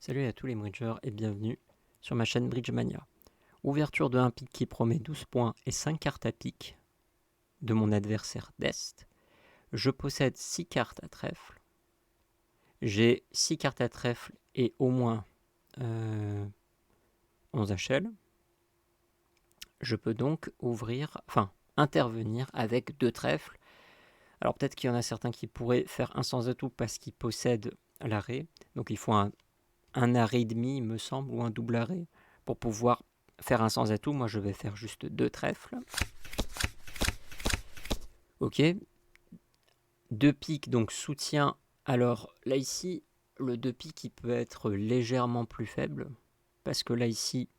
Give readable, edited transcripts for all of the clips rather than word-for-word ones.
Salut à tous les bridgers et bienvenue sur ma chaîne Bridgemania. Ouverture de un pic qui promet 12 points et 5 cartes à pic de mon adversaire d'Est. Je possède 6 cartes à trèfle. J'ai 6 cartes à trèfle et au moins 11 HL. Je peux donc intervenir avec 2 trèfles. Alors peut-être qu'il y en a certains qui pourraient faire un sans atout parce qu'ils possèdent l'arrêt. Donc il faut un arrêt demi, il me semble, ou un double arrêt pour pouvoir faire un sans atout. Moi, je vais faire juste 2 trèfles. Ok. 2 piques, donc soutien. Alors là, ici, le 2 piques, il peut être légèrement plus faible. Parce que là, ici,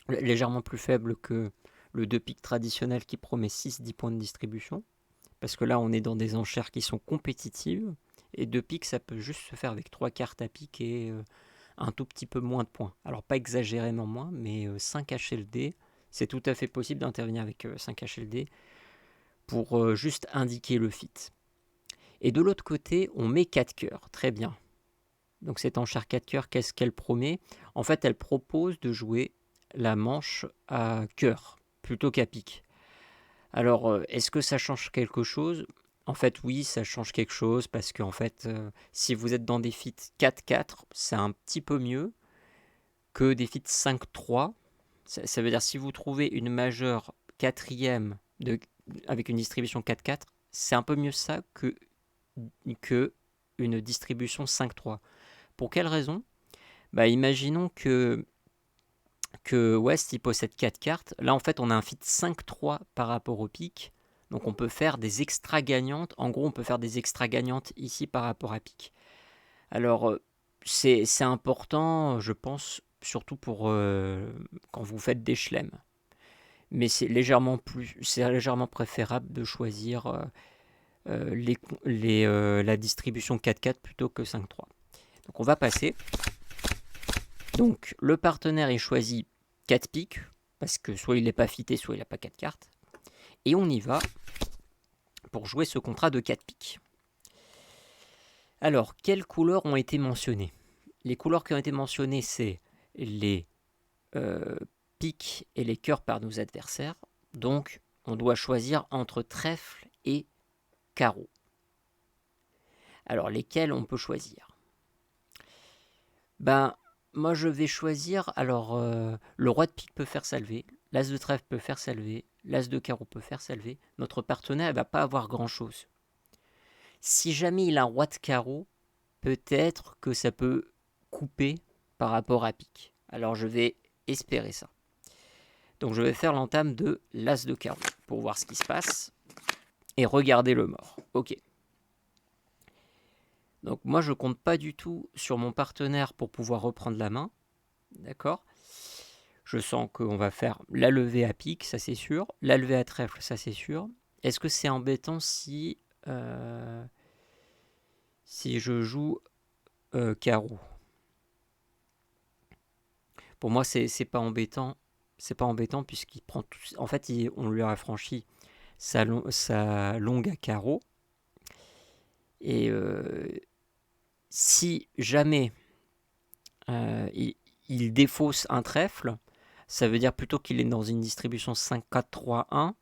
légèrement plus faible que le 2 piques traditionnel qui promet 6-10 points de distribution. Parce que là, on est dans des enchères qui sont compétitives. Et 2 piques, ça peut juste se faire avec 3 cartes à pique et un tout petit peu moins de points. Alors pas exagérément moins, mais 5 HLD, c'est tout à fait possible d'intervenir avec 5 HLD pour juste indiquer le fit. Et de l'autre côté, on met 4 cœurs, très bien. Donc cette enchère 4 cœurs, qu'est-ce qu'elle promet? En fait, elle propose de jouer la manche à cœur plutôt qu'à pique. Alors, est-ce que ça change quelque chose? En fait, oui, ça change quelque chose parce que en fait, si vous êtes dans des fits 4-4, c'est un petit peu mieux que des fits 5-3. Ça veut dire si vous trouvez une majeure quatrième avec une distribution 4-4, c'est un peu mieux ça que une distribution 5-3. Pour quelle raison? Imaginons que West il possède 4 cartes. Là en fait on a un fit 5-3 par rapport au pic. Donc on peut faire des extra gagnantes. En gros on peut faire des extra gagnantes ici par rapport à pic. Alors c'est important je pense surtout pour quand vous faites des chelems. Mais c'est légèrement préférable de choisir la distribution 4-4 plutôt que 5-3. Donc on va passer. Donc le partenaire est choisi 4 piques, parce que soit il n'est pas fité, soit il n'a pas 4 cartes. Et on y va pour jouer ce contrat de 4 piques. Alors, quelles couleurs ont été mentionnées? Les couleurs qui ont été mentionnées, c'est les piques et les cœurs par nos adversaires. Donc, on doit choisir entre trèfle et carreau. Alors, lesquels on peut choisir? Moi je vais choisir, alors le roi de pique peut faire salver, l'as de trèfle peut faire salver, l'as de carreau peut faire salver. Notre partenaire ne va pas avoir grand chose. Si jamais il a un roi de carreau, peut-être que ça peut couper par rapport à pique. Alors je vais espérer ça. Donc je vais faire l'entame de l'as de carreau pour voir ce qui se passe et regarder le mort. Ok. Donc moi je compte pas du tout sur mon partenaire pour pouvoir reprendre la main. D'accord? Je sens qu'on va faire la levée à pique, ça c'est sûr. La levée à trèfle, ça c'est sûr. Est-ce que c'est embêtant si je joue carreau? Pour moi, c'est pas embêtant. C'est pas embêtant puisqu'il prend tout. En fait, on lui a franchi sa longue à carreau. Et si jamais il défausse un trèfle, ça veut dire plutôt qu'il est dans une distribution 5-4-3-1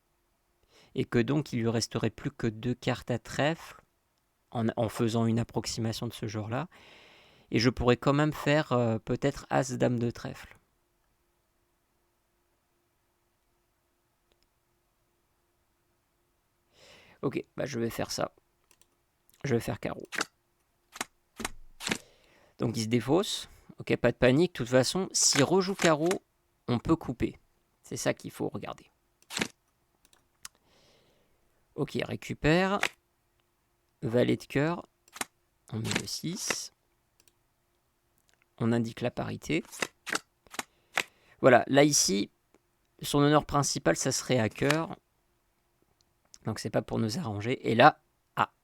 et que donc il lui resterait plus que 2 cartes à trèfle en faisant une approximation de ce genre-là. Et je pourrais quand même faire peut-être As-Dame de trèfle. Ok, je vais faire ça. Je vais faire carreau. Donc il se défausse. Ok, pas de panique. De toute façon, s'il rejoue carreau, on peut couper. C'est ça qu'il faut regarder. Ok, récupère. Valet de cœur. On met le 6. On indique la parité. Voilà, là ici, son honneur principal, ça serait à cœur. Donc c'est pas pour nous arranger. Et là,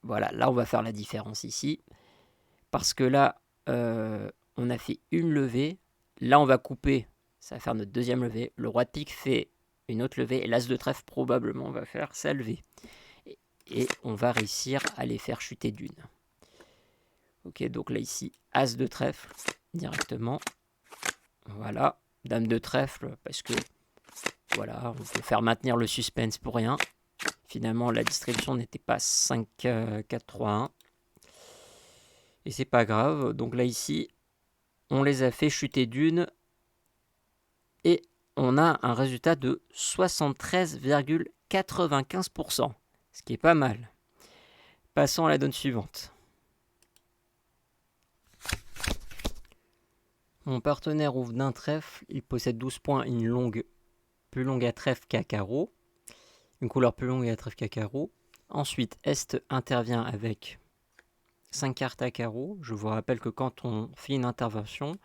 voilà, là on va faire la différence ici. Parce que là, on a fait une levée. Là on va couper, ça va faire notre deuxième levée. Le roi de pique fait une autre levée. Et l'as de trèfle probablement va faire sa levée. Et on va réussir à les faire chuter d'une. Ok, donc là ici, As de trèfle directement. Voilà, Dame de trèfle, parce que voilà, on peut faire maintenir le suspense pour rien. Finalement, la distribution n'était pas 5, 4, 3, 1. Et c'est pas grave. Donc là ici, on les a fait chuter d'une. Et on a un résultat de 73,95%. Ce qui est pas mal. Passons à la donne suivante. Mon partenaire ouvre d'un trèfle, il possède 12 points, une longue plus longue à trèfle qu'à carreau, une couleur plus longue à trèfle qu'à carreau. Ensuite, Est intervient avec 5 cartes à carreau. Je vous rappelle que quand on fait une intervention,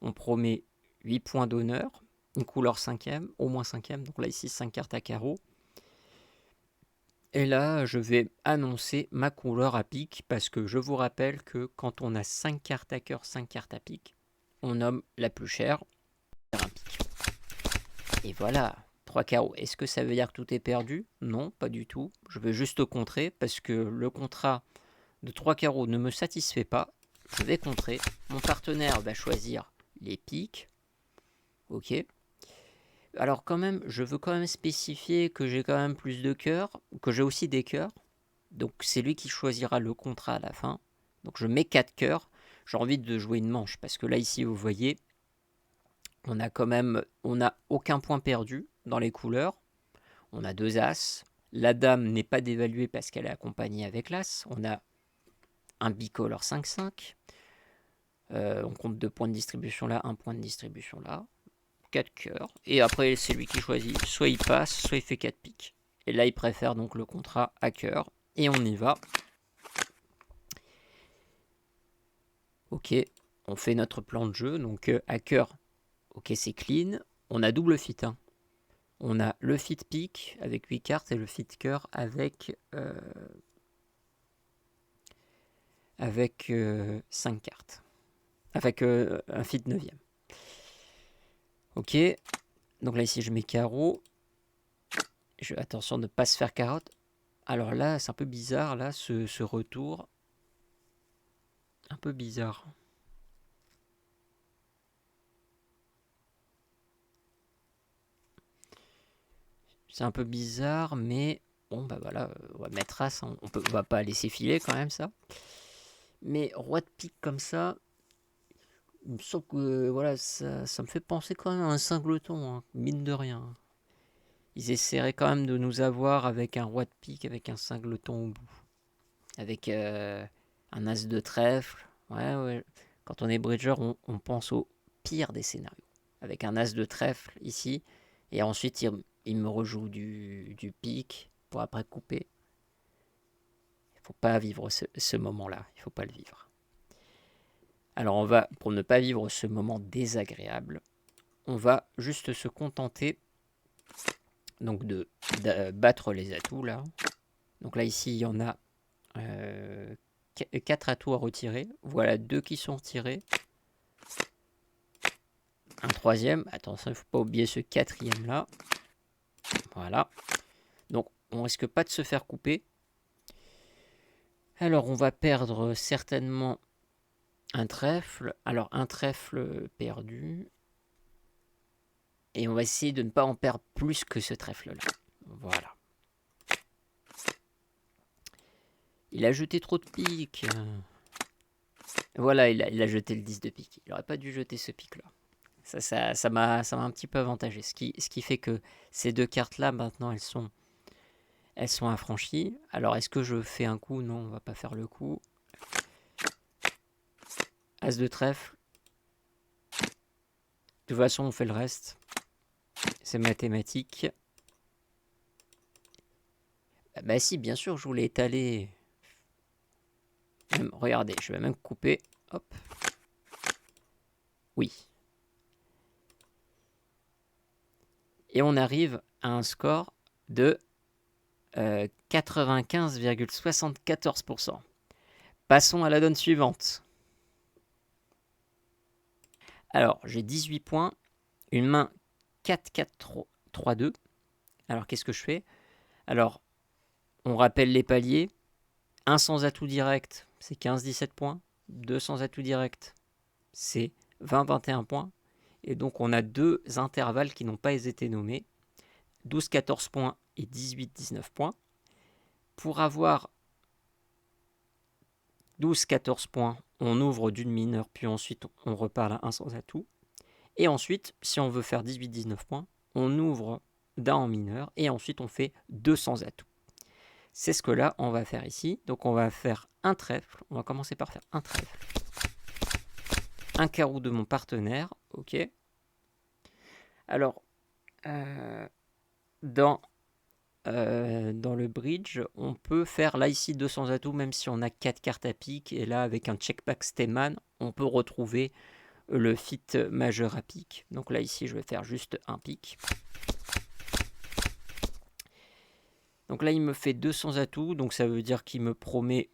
on promet 8 points d'honneur, une couleur 5e, au moins 5e, donc là ici 5 cartes à carreau. Et là, je vais annoncer ma couleur à pique, parce que je vous rappelle que quand on a 5 cartes à cœur, 5 cartes à pique, on nomme la plus chère un pique. Et voilà, 3 carreaux. Est-ce que ça veut dire que tout est perdu? Non, pas du tout. Je vais juste contrer, parce que le contrat de 3 carreaux ne me satisfait pas. Je vais contrer. Mon partenaire va choisir les piques. Ok. Alors quand même, je veux quand même spécifier que j'ai quand même plus de cœurs, que j'ai aussi des cœurs. Donc c'est lui qui choisira le contrat à la fin. Donc je mets 4 cœurs. J'ai envie de jouer une manche, parce que là ici vous voyez, on n'a aucun point perdu dans les couleurs. On a 2 As. La dame n'est pas dévaluée parce qu'elle est accompagnée avec l'As. On a un bicolore 5-5. On compte 2 points de distribution là, 1 point de distribution là. 4 cœurs. Et après, c'est lui qui choisit. Soit il passe, soit il fait 4 piques. Et là, il préfère donc le contrat à cœur. Et on y va. Ok, on fait notre plan de jeu. Donc à cœur, ok, c'est clean. On a double fit. Hein. On a le fit pique avec 8 cartes et le fit cœur avec 5 cartes. Avec un fit 9e. Ok, donc là ici je mets carreau. Attention de ne pas se faire carotte. Alors là c'est un peu bizarre, là ce retour. Un peu bizarre. C'est un peu bizarre, mais bon bah voilà, on va mettre As, on va pas laisser filer quand même ça. Mais roi de pique comme ça, il me semble que voilà, ça me fait penser quand même à un singleton, hein, mine de rien. Ils essaieraient quand même de nous avoir avec un roi de pique, avec un singleton au bout. Avec un as de trèfle. Ouais. Quand on est bridger, on pense au pire des scénarios. Avec un as de trèfle ici, et ensuite il me rejoue du pique pour après couper. Il ne faut pas vivre ce moment-là. Il ne faut pas le vivre. Alors on va, pour ne pas vivre ce moment désagréable, on va juste se contenter donc de battre les atouts là. Donc là ici il y en a 4 atouts à retirer. Voilà 2 qui sont retirés. Un troisième. Attention, il ne faut pas oublier ce quatrième là. Voilà. Donc on risque pas de se faire couper. Alors on va perdre certainement un trèfle. Alors un trèfle perdu. Et on va essayer de ne pas en perdre plus que ce trèfle là. Voilà. Il a jeté trop de piques. Voilà, il a jeté le 10 de pique. Il n'aurait pas dû jeter ce pique là. Ça m'a un petit peu avantagé. Ce qui fait que ces 2 cartes là maintenant elles sont affranchies. Alors est-ce que je fais un coup? Non, on va pas faire le coup. As de trèfle. De toute façon on fait le reste. C'est mathématique. Bah si, bien sûr je voulais étaler. Regardez, je vais même couper. Hop. Oui. Et on arrive à un score de 95,74%. Passons à la donne suivante. Alors, j'ai 18 points, une main 4-4-3-2. Alors, qu'est-ce que je fais? Alors, on rappelle les paliers. Un sans atout direct, c'est 15-17 points. 200 atouts directs, c'est 20-21 points. Et donc on a deux intervalles qui n'ont pas été nommés, 12-14 points et 18-19 points. Pour avoir 12-14 points, on ouvre d'une mineure, puis ensuite on repart à 1 sans atout. Et ensuite, si on veut faire 18-19 points, on ouvre d'un en mineur, et ensuite on fait 200 atouts. C'est ce que là, on va faire ici. Donc on va faire un trèfle. On va commencer par faire un trèfle. Un carreau de mon partenaire. Ok. Alors, dans le bridge, on peut faire là ici 200 atouts, même si on a 4 cartes à pique. Et là, avec un checkback Steman, on peut retrouver le fit majeur à pique. Donc là, ici, je vais faire juste un pique. Donc là, il me fait 200 atouts, donc ça veut dire qu'il me promet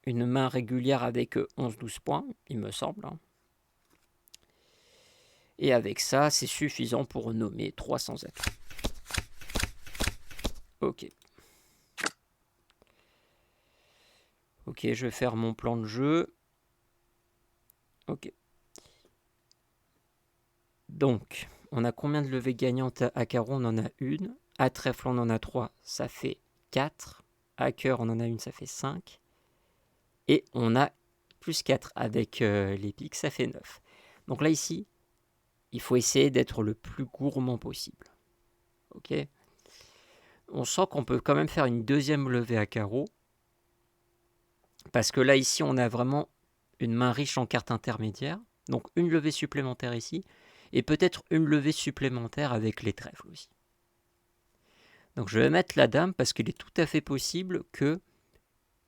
une main régulière avec 11-12 points, il me semble. Et avec ça, c'est suffisant pour nommer 300 atouts. Ok. Ok, je vais faire mon plan de jeu. Ok. Donc, on a combien de levées gagnantes à carreau? On en a une. À trèfle, on en a 3, ça fait 4. À cœur, on en a une, ça fait 5. Et on a plus 4 avec les piques, ça fait 9. Donc là, ici, il faut essayer d'être le plus gourmand possible. Ok. On sent qu'on peut quand même faire une deuxième levée à carreau. Parce que là, ici, on a vraiment une main riche en cartes intermédiaires. Donc une levée supplémentaire ici. Et peut-être une levée supplémentaire avec les trèfles aussi. Donc je vais mettre la dame parce qu'il est tout à fait possible que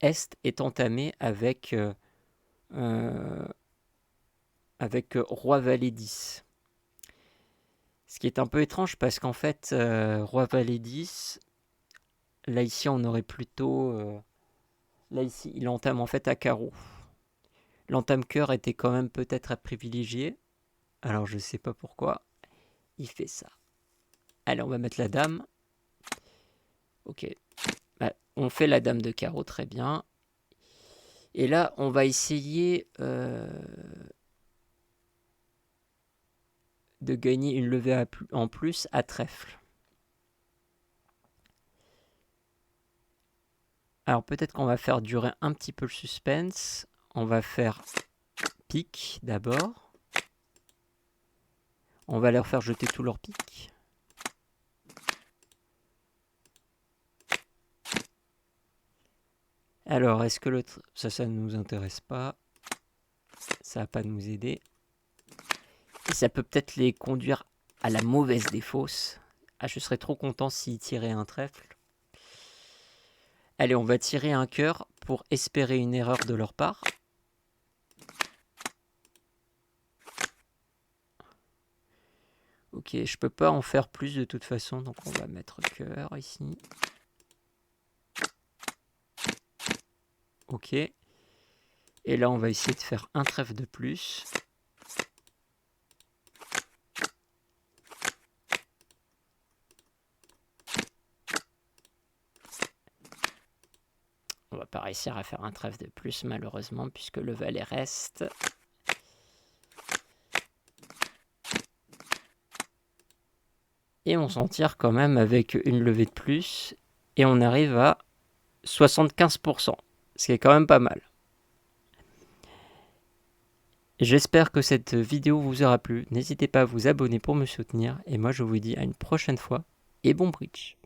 Est est entamé avec Roi Valet 10. Ce qui est un peu étrange parce qu'en fait, Roi Valet 10, là ici on aurait plutôt... là ici il entame en fait à carreau. L'entame cœur était quand même peut-être à privilégier. Alors je sais pas pourquoi il fait ça. Allez, on va mettre la dame. Ok. Bah, on fait la dame de carreau, très bien. Et là, on va essayer de gagner une levée en plus à trèfle. Alors peut-être qu'on va faire durer un petit peu le suspense. On va faire pique d'abord. On va leur faire jeter tous leurs piques. Alors, est-ce que l'autre... Ça ne nous intéresse pas. Ça va pas nous aider. Et ça peut peut-être les conduire à la mauvaise des fausses. Ah, je serais trop content s'ils tiraient un trèfle. Allez, on va tirer un cœur pour espérer une erreur de leur part. Ok, je peux pas en faire plus de toute façon, donc on va mettre cœur ici. Ok. Et là, on va essayer de faire un trèfle de plus. On va pas réussir à faire un trèfle de plus, malheureusement, puisque le valet reste. Et on s'en tire quand même avec une levée de plus. Et on arrive à 75%, ce qui est quand même pas mal. J'espère que cette vidéo vous aura plu. N'hésitez pas à vous abonner pour me soutenir. Et moi, je vous dis à une prochaine fois. Et bon bridge!